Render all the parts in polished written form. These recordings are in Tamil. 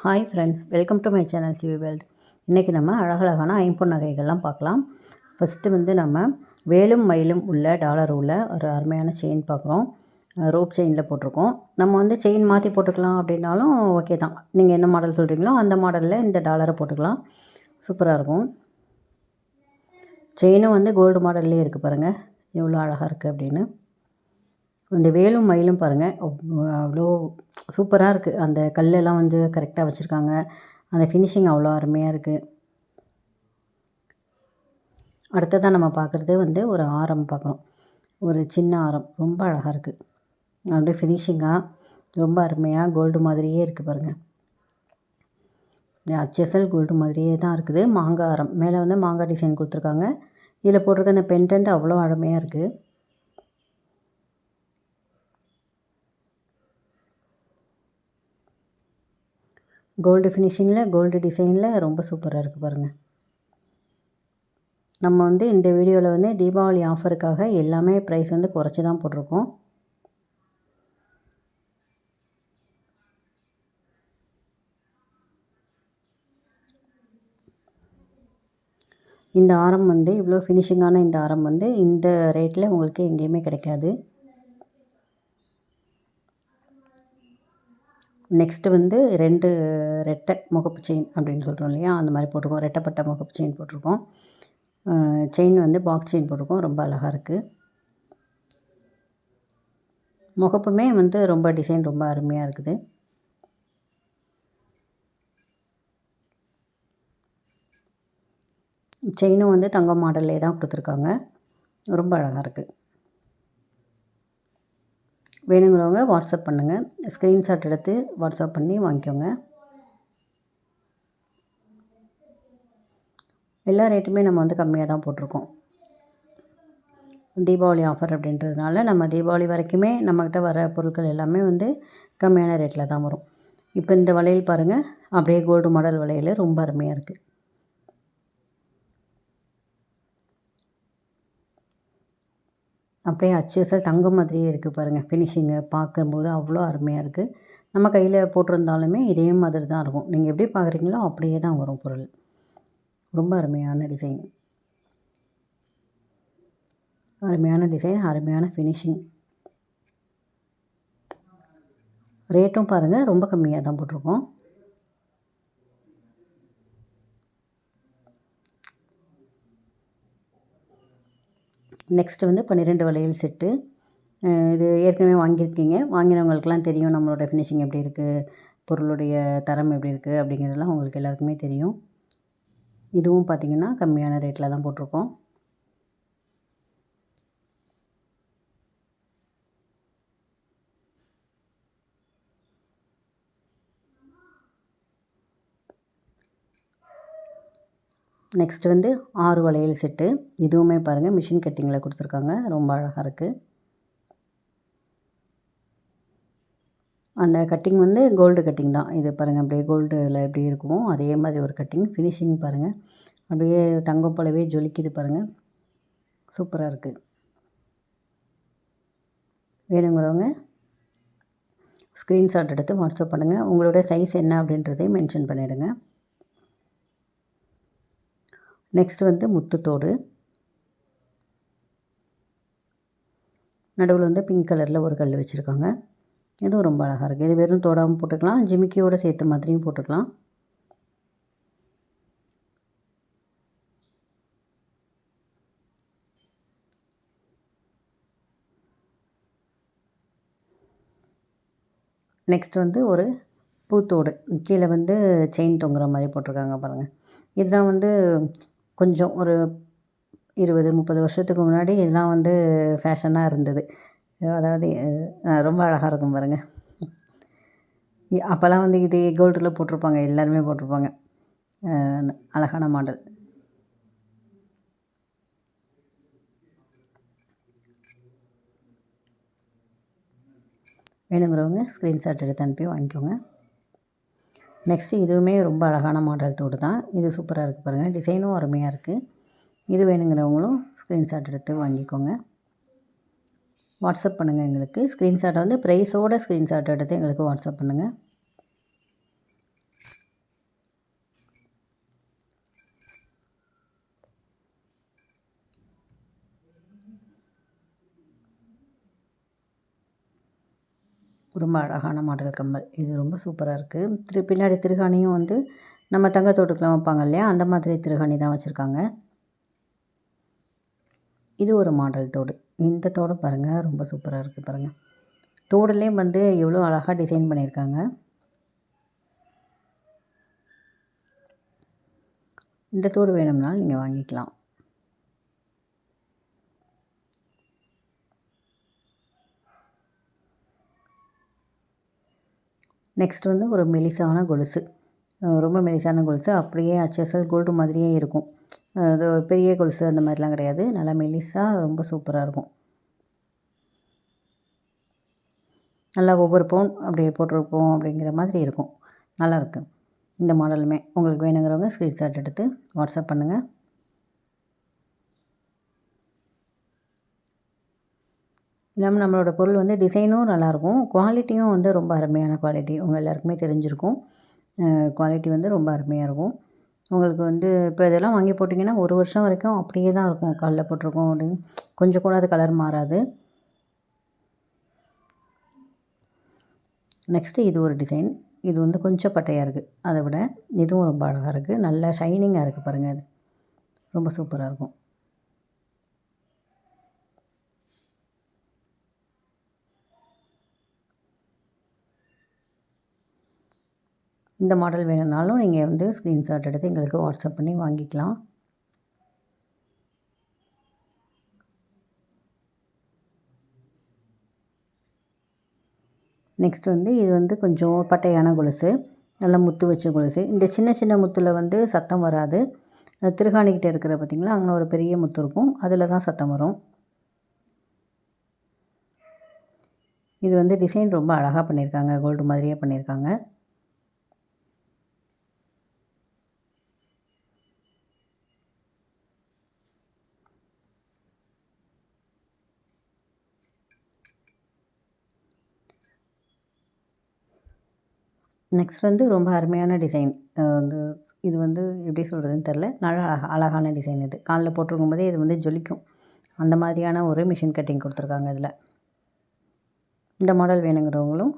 Hi friends, welcome to my channel CV world. இன்றைக்கி நம்ம அழகழகான ஐம்பொன் நகைகள்லாம் பார்க்கலாம். ஃபஸ்ட்டு நம்ம வேலும் மயிலும் உள்ள டாலர் உள்ள ஒரு அருமையான செயின் பார்க்குறோம். ரோப் செயினில் போட்டிருக்கோம். நம்ம செயின் மாற்றி போட்டுக்கலாம் அப்படின்னாலும் ஓகே தான். நீங்கள் என்ன மாடல் சொல்கிறீங்களோ அந்த மாடலில் இந்த டாலரை போட்டுக்கலாம். சூப்பராக இருக்கும். செயினும் கோல்டு மாடல்லே இருக்குது பாருங்கள், எவ்வளோ அழகாக இருக்குது அப்படின்னு. இந்த வேலும் மயிலும் பாருங்கள், அவ்வளோ சூப்பராக இருக்குது. அந்த கல்லெல்லாம் கரெக்டாக வச்சுருக்காங்க. அந்த ஃபினிஷிங் அவ்வளோ அருமையாக இருக்குது. அடுத்ததாக நம்ம பார்க்குறது ஒரு ஆரம் பார்க்குறோம். ஒரு சின்ன ஆரம், ரொம்ப அழகாக இருக்குது. அப்படியே ஃபினிஷிங்காக ரொம்ப அருமையாக கோல்டு மாதிரியே இருக்குது பாருங்கள். அச்சசல் கோல்டு மாதிரியே தான் இருக்குது. மாங்காய் ஆரம், மேலே மாங்காய் டிசைன் கொடுத்துருக்காங்க. இதில் போட்டிருக்க அந்த பெண்டன்ட் அவ்வளோ அருமையாக இருக்குது. கோல்டு ஃபினிஷிங்கில் கோல்டு டிசைனில் ரொம்ப சூப்பராக இருக்குது பாருங்கள். நம்ம இந்த வீடியோவில் தீபாவளி ஆஃபருக்காக எல்லாமே ப்ரைஸ் குறைச்சி தான் போட்டிருக்கோம். இந்த ஆரம் இவ்வளோ ஃபினிஷிங்கான இந்த ஆரம் இந்த ரேட்டில் உங்களுக்கு எங்கேயுமே கிடைக்காது. நெக்ஸ்ட்டு 2 ரெட்டை முகப்பு செயின் அப்படின்னு சொல்கிறோம் இல்லையா, அந்த மாதிரி போட்டிருக்கோம். ரெட்டைப்பட்ட முகப்பு செயின் போட்டிருக்கோம். செயின் பாக்ஸ் செயின் போட்டிருக்கோம். ரொம்ப அழகாக இருக்குது. முகப்புமே ரொம்ப டிசைன் ரொம்ப அருமையாக இருக்குது. செயினும் தங்கம் மாடல்லே தான் கொடுத்துருக்காங்க. ரொம்ப அழகாக இருக்குது. வேணுங்கிறவங்க வாட்ஸ்அப் பண்ணுங்கள். ஸ்க்ரீன்ஷாட் எடுத்து வாட்ஸ்அப் பண்ணி வாங்கிக்கோங்க. எல்லா ரேட்டுமே நம்ம கம்மியாக தான் போட்டிருக்கோம். தீபாவளி ஆஃபர் அப்படின்றதுனால நம்ம தீபாவளி வரைக்குமே நம்மக்கிட்ட வர பொருட்கள் எல்லாமே கம்மியான ரேட்டில் தான் வரும். இப்போ இந்த வளையல் பாருங்கள், அப்படியே கோல்டு மாடல் வளையல் ரொம்ப அருமையாக இருக்குது. அப்படியே அச்சசல் தங்கம் மாதிரியே இருக்குது பாருங்கள். ஃபினிஷிங்கை பார்க்கும்போது அவ்வளோ அருமையாக இருக்குது. நம்ம கையில் போட்டிருந்தாலுமே இதே மாதிரி தான் இருக்கும். நீங்கள் எப்படி பார்க்குறீங்களோ அப்படியே தான் வரும் பொருள். ரொம்ப அருமையான டிசைன், அருமையான ஃபினிஷிங். ரேட்டும் பாருங்கள், ரொம்ப கம்மியாக தான் போட்டிருக்கோம். நெக்ஸ்ட்டு 12 வளையல் செட்டு. இது ஏற்கனவே வாங்கியிருக்கீங்க. வாங்கினவங்களுக்கெல்லாம் தெரியும் நம்மளோட ஃபினிஷிங் எப்படி இருக்குது, பொருளுடைய தரம் எப்படி இருக்குது அப்படிங்கிறதெல்லாம் உங்களுக்கு எல்லாருக்குமே தெரியும். இதுவும் பார்த்திங்கன்னா கம்மியான ரேட்டில் தான் போட்டிருக்கோம். நெக்ஸ்ட்டு 6 வளையல் செட்டு. இதுவுமே பாருங்கள் மிஷின் கட்டிங்கில் கொடுத்துருக்காங்க. ரொம்ப அழகாக இருக்குது. அந்த கட்டிங் கோல்டு கட்டிங் தான். இது பாருங்கள், அப்படியே கோல்டில் எப்படி இருக்குமோ அதே மாதிரி ஒரு கட்டிங். ஃபினிஷிங் பாருங்கள், அப்படியே தங்கம் போலவே ஜொலிக்குது பாருங்கள். சூப்பராக இருக்குது. வேணுங்கிறவங்க ஸ்க்ரீன்ஷாட் எடுத்து வாட்ஸ்அப் பண்ணுங்கள். உங்களோட சைஸ் என்ன அப்படின்றதையும் மென்ஷன் பண்ணிவிடுங்க. நெக்ஸ்ட்டு முத்துத்தோடு. நடுவில் பிங்க் கலரில் ஒரு கல் வச்சுருக்காங்க. இதுவும் ரொம்ப அழகாக இருக்குது. இது வெறும் தோடாமல் போட்டுக்கலாம், ஜிமிக்கியோடு சேர்த்த மாதிரியும் போட்டுக்கலாம். நெக்ஸ்ட் ஒரு பூத்தோடு. கீழே செயின் தொங்குற மாதிரி போட்டிருக்காங்க பாருங்கள். இதெல்லாம் கொஞ்சம் ஒரு 20-30 வருஷத்துக்கு முன்னாடி இதெல்லாம் ஃபேஷனாக இருந்தது. அதாவது ரொம்ப அழகாக இருக்கும் பாருங்கள். அப்போல்லாம் இது கோல்டில் போட்டிருப்பாங்க, எல்லாருமே போட்டிருப்பாங்க. அழகான மாடல். வேணுங்கிறவங்க ஸ்க்ரீன்ஷாட் எடுத்து அனுப்பி வாங்கிக்கோங்க. நெக்ஸ்ட்டு இதுவுமே ரொம்ப அழகான மாடல் தோடு தான். இது சூப்பராக இருக்குது பாருங்கள். டிசைனும் அருமையாக இருக்குது. இது வேணுங்கிறவங்களும் ஸ்க்ரீன்ஷாட் எடுத்து வாங்கிக்கோங்க. வாட்ஸ்அப் பண்ணுங்கள் எங்களுக்கு. ஸ்க்ரீன்ஷாட்டை ப்ரைஸோட ஸ்க்ரீன்ஷாட் எடுத்து எங்களுக்கு வாட்ஸ்அப் பண்ணுங்கள். ரொம்ப அழகான மாடல் கம்மல். இது ரொம்ப சூப்பராக இருக்குது. பின்னாடி திருகாணியும் வந்து நம்ம தங்கத்தோட்டுக்கெலாம் வைப்பாங்க இல்லையா, அந்த மாதிரி திருகாணி தான் வச்சுருக்காங்க. இது ஒரு மாடல் தோடு. இந்த தோடு பாருங்கள், ரொம்ப சூப்பராக இருக்குது பாருங்கள். தோடுலேயும் வந்து எவ்வளோ அழகாக டிசைன் பண்ணியிருக்காங்க. இந்த தோடு வேணும்னாலும் நீங்கள் வாங்கிக்கலாம். நெக்ஸ்ட் வந்து ஒரு மெலிசான கொலுசு. ரொம்ப மெலிசான கொலுசு. அப்படியே அச்சசல் கோல்டு மாதிரியே இருக்கும். அது ஒரு பெரிய கொலுசு அந்த மாதிரிலாம் கிடையாது. நல்லா மெலிசாக ரொம்ப சூப்பராக இருக்கும். நல்லா ஒவ்வொரு பவுன் அப்படியே போட்டிருப்போம் அப்படிங்கிற மாதிரி இருக்கும். நல்லாயிருக்கு இந்த மாடலுமே. உங்களுக்கு வேணுங்கிறவங்க ஸ்க்ரீன்ஷாட் எடுத்து வாட்ஸ்அப் பண்ணுங்கள். இல்லாமல் நம்மளோட பொருள் வந்து டிசைனும் நல்லாயிருக்கும், குவாலிட்டியும் வந்து ரொம்ப அருமையான குவாலிட்டி. உங்கள் எல்லாருக்குமே தெரிஞ்சிருக்கும். குவாலிட்டி வந்து ரொம்ப அருமையாக இருக்கும். உங்களுக்கு வந்து இப்போ இதெல்லாம் வாங்கி போட்டிங்கன்னா 1 வருஷம் வரைக்கும் அப்படியே தான் இருக்கும். காலில் போட்டிருக்கோம் அப்படின்னு கொஞ்சம் கூட அது கலர் மாறாது. நெக்ஸ்ட்டு இது ஒரு டிசைன். இது வந்து கொஞ்சம் பட்டையாக இருக்குது. அதை விட இதுவும் ரொம்ப அழகாக இருக்குது. நல்லா ஷைனிங்காக இருக்குது பாருங்கள். அது ரொம்ப சூப்பராக இருக்கும். இந்த மாடல் வேணும்னாலும் நீங்கள் வந்து ஸ்க்ரீன்ஷாட் எடுத்து எங்களுக்கு வாட்ஸ்அப் பண்ணி வாங்கிக்கலாம். நெக்ஸ்ட் வந்து இது வந்து கொஞ்சம் பட்டையான கொலுசு. நல்லா முத்து வச்ச கொலுசு. இந்த சின்ன சின்ன முத்தில் வந்து சத்தம் வராது. திருகாணிக்கிட்ட இருக்கிற பார்த்திங்களா, அங்கே ஒரு பெரிய முத்து இருக்கும். அதில் தான் சத்தம் வரும். இது வந்து டிசைன் ரொம்ப அழகாக பண்ணியிருக்காங்க. கோல்டு மாதிரியே பண்ணியிருக்காங்க. நெக்ஸ்ட் வந்து ரொம்ப அருமையான டிசைன். வந்து இது வந்து எப்படி சொல்கிறதுன்னு தெரில. நல்லா அழகான டிசைன் இது. காலில் போட்டிருக்கும் போதே இது வந்து ஜொலிக்கும். அந்த மாதிரியான ஒரு மிஷின் கட்டிங் கொடுத்துருக்காங்க இதில். இந்த மாடல் வேணுங்கிறவங்களும்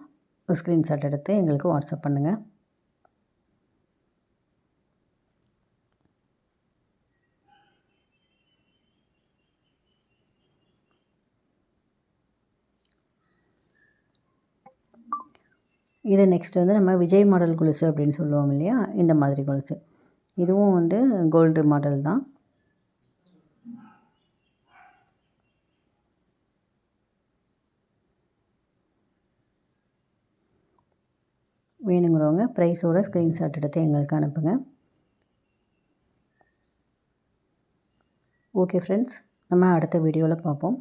ஸ்க்ரீன்ஷாட் எடுத்து எங்களுக்கு வாட்ஸ்அப் பண்ணுங்கள். இது நெக்ஸ்ட் வந்து நம்ம விஜய் மாடல் கொலுசு அப்படின்னு சொல்லுவோம் இல்லையா, இந்த மாதிரி கொலுசு. இதுவும் வந்து கோல்டு மாடல் தான். வேணுங்கிறவங்க ப்ரைஸோட ஸ்க்ரீன்ஷாட் எடுத்து எங்களுக்கு அனுப்புங்க. ஓகே ஃப்ரெண்ட்ஸ், நம்ம அடுத்த வீடியோவில் பார்ப்போம்.